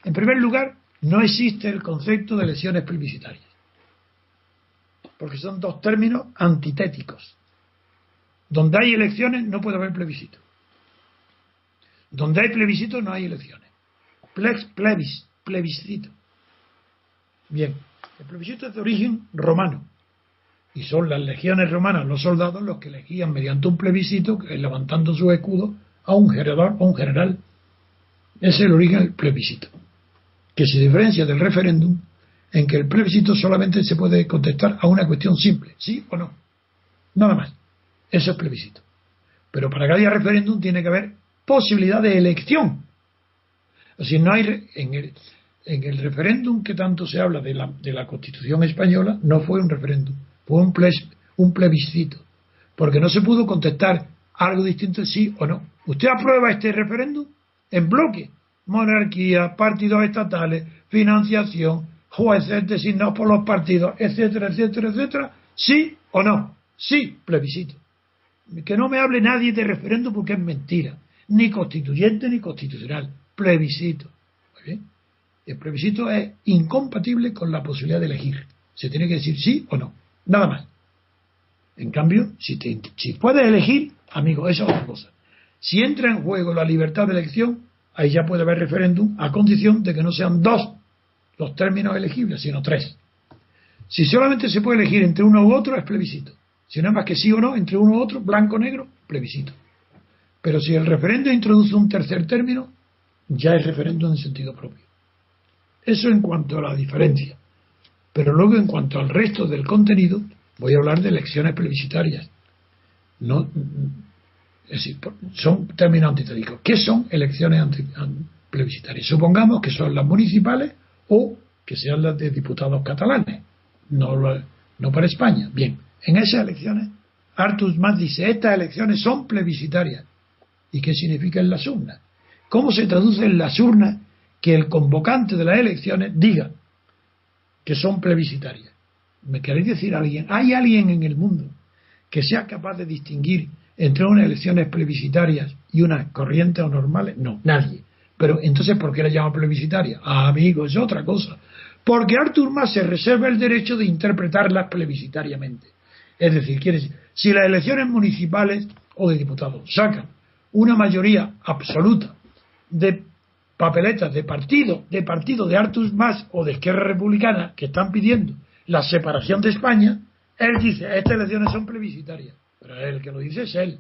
En primer lugar, no existe el concepto de elecciones plebiscitarias, porque son dos términos antitéticos. Donde hay elecciones no puede haber plebiscito. Donde hay plebiscito no hay elecciones. Plebiscito. Bien, el plebiscito es de origen romano y son las legiones romanas, los soldados, los que elegían mediante un plebiscito, levantando su escudo, a un general. Ese es el origen del plebiscito, que se diferencia del referéndum en que el plebiscito solamente se puede contestar a una cuestión simple, sí o no, nada más. Eso es plebiscito. Pero para que haya referéndum tiene que haber posibilidad de elección. Es decir, no hay en el referéndum que tanto se habla de la Constitución española, no fue un referéndum, fue un plebiscito, porque no se pudo contestar algo distinto sí o no. ¿Usted aprueba este referéndum? En bloque: monarquía, partidos estatales, financiación, jueces designados por los partidos, etcétera, etcétera, etcétera. ¿Sí o no? Sí, plebiscito. Que no me hable nadie de referéndum porque es mentira, ni constituyente ni constitucional. Plebiscito. ¿Vale? El plebiscito es incompatible con la posibilidad de elegir. Se tiene que decir sí o no, nada más. En cambio, si puedes elegir, amigo, eso es otra cosa. Si entra en juego la libertad de elección, ahí ya puede haber referéndum, a condición de que no sean dos los términos elegibles, sino tres. Si solamente se puede elegir entre uno u otro, es plebiscito. Si no es más que sí o no, entre uno u otro, blanco o negro, plebiscito. Pero si el referéndum introduce un tercer término, ya es referéndum en sentido propio. Eso en cuanto a la diferencia. Pero luego, en cuanto al resto del contenido, voy a hablar de elecciones plebiscitarias. No, es decir, son términos antitéticos. ¿Qué son elecciones plebiscitarias? Supongamos que son las municipales o que sean las de diputados catalanes, no para España. Bien, en esas elecciones, Artur Mas dice: estas elecciones son plebiscitarias. ¿Y qué significa en las urnas? ¿Cómo se traduce en las urnas que el convocante de las elecciones diga que son plebiscitarias? ¿Me queréis decir alguien? ¿Hay alguien en el mundo que sea capaz de distinguir entre unas elecciones plebiscitarias y unas corrientes o normales? No, nadie. Pero entonces, ¿por qué la llama plebiscitaria? Ah, amigo, es otra cosa. Porque Artur Mas se reserva el derecho de interpretarlas plebiscitariamente. Es decir, quiere decir, si las elecciones municipales o de diputados sacan una mayoría absoluta de papeletas de partido de Artur Mas o de Esquerra Republicana que están pidiendo la separación de España, él dice: estas elecciones son plebiscitarias. Pero el que lo dice es él.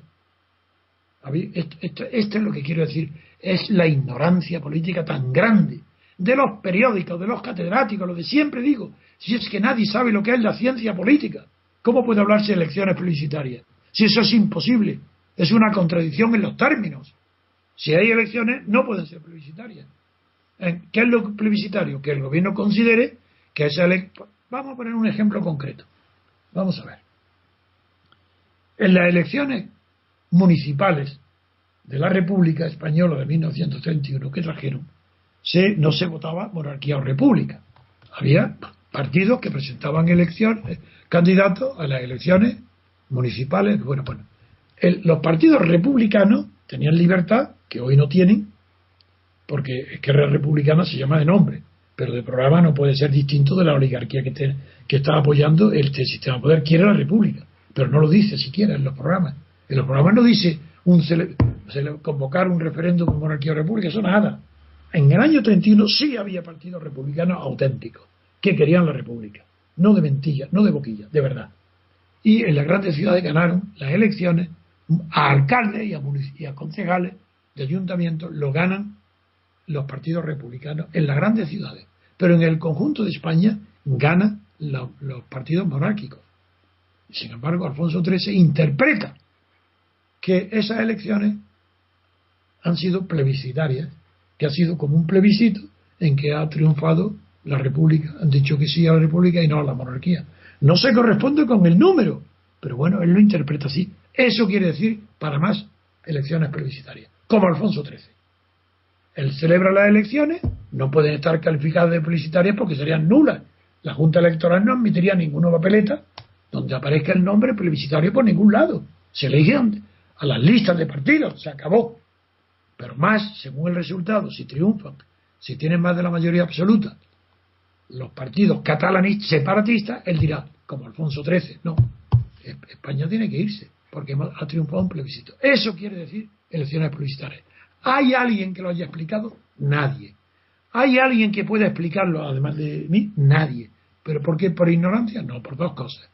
Esto es lo que quiero decir. Es la ignorancia política tan grande de los periódicos, de los catedráticos, lo de siempre digo. Si es que nadie sabe lo que es la ciencia política, ¿cómo puede hablarse de elecciones plebiscitarias? Si eso es imposible, es una contradicción en los términos. Si hay elecciones, no pueden ser plebiscitarias. ¿Qué es lo plebiscitario? Que el gobierno considere que esa elección... Vamos a poner un ejemplo concreto. Vamos a ver. En las elecciones municipales de la República Española de 1931 que trajeron, no se votaba monarquía o república. Había partidos que presentaban candidatos a las elecciones municipales. Los partidos republicanos tenían libertad, que hoy no tienen, porque Esquerra Republicana se llama de nombre, pero de programa no puede ser distinto de la oligarquía que está apoyando este sistema de poder. Quiere la república, pero no lo dice siquiera en los programas. En los programas no dice convocar un referéndum de monarquía o república, eso nada. En el año 31 sí había partidos republicanos auténticos que querían la república, no de mentira, no de boquilla, de verdad. Y en las grandes ciudades ganaron las elecciones a alcaldes y a concejales de ayuntamientos, lo ganan los partidos republicanos en las grandes ciudades, pero en el conjunto de España ganan los partidos monárquicos. Sin embargo, Alfonso XIII interpreta que esas elecciones han sido plebiscitarias, que ha sido como un plebiscito en que ha triunfado la república, han dicho que sí a la república y no a la monarquía. No se corresponde con el número, pero bueno, él lo interpreta así. Eso quiere decir, para más, elecciones plebiscitarias, como Alfonso XIII. Él celebra las elecciones, no pueden estar calificadas de plebiscitarias porque serían nulas. La Junta Electoral no admitiría ninguna papeleta donde aparezca el nombre plebiscitario por ningún lado. Se eligen a las listas de partidos, se acabó. Pero más, según el resultado, si triunfan Si tienen más de la mayoría absoluta los partidos catalanistas, separatistas, él dirá, como Alfonso XIII, no, España tiene que irse, porque ha triunfado un plebiscito. Eso quiere decir elecciones plebiscitarias. ¿Hay alguien que lo haya explicado? Nadie. ¿Hay alguien que pueda explicarlo, además de mí? Nadie. ¿Pero por qué? ¿Por ignorancia? No, por dos cosas.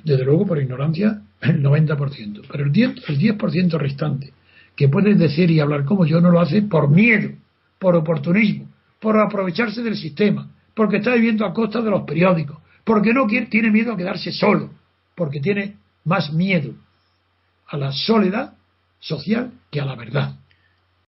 Desde luego por ignorancia el 90%, pero el 10% restante, que puede decir y hablar como yo, no lo hace por miedo, por oportunismo, por aprovecharse del sistema, porque está viviendo a costa de los periódicos, porque no quiere, tiene miedo a quedarse solo, porque tiene más miedo a la soledad social que a la verdad.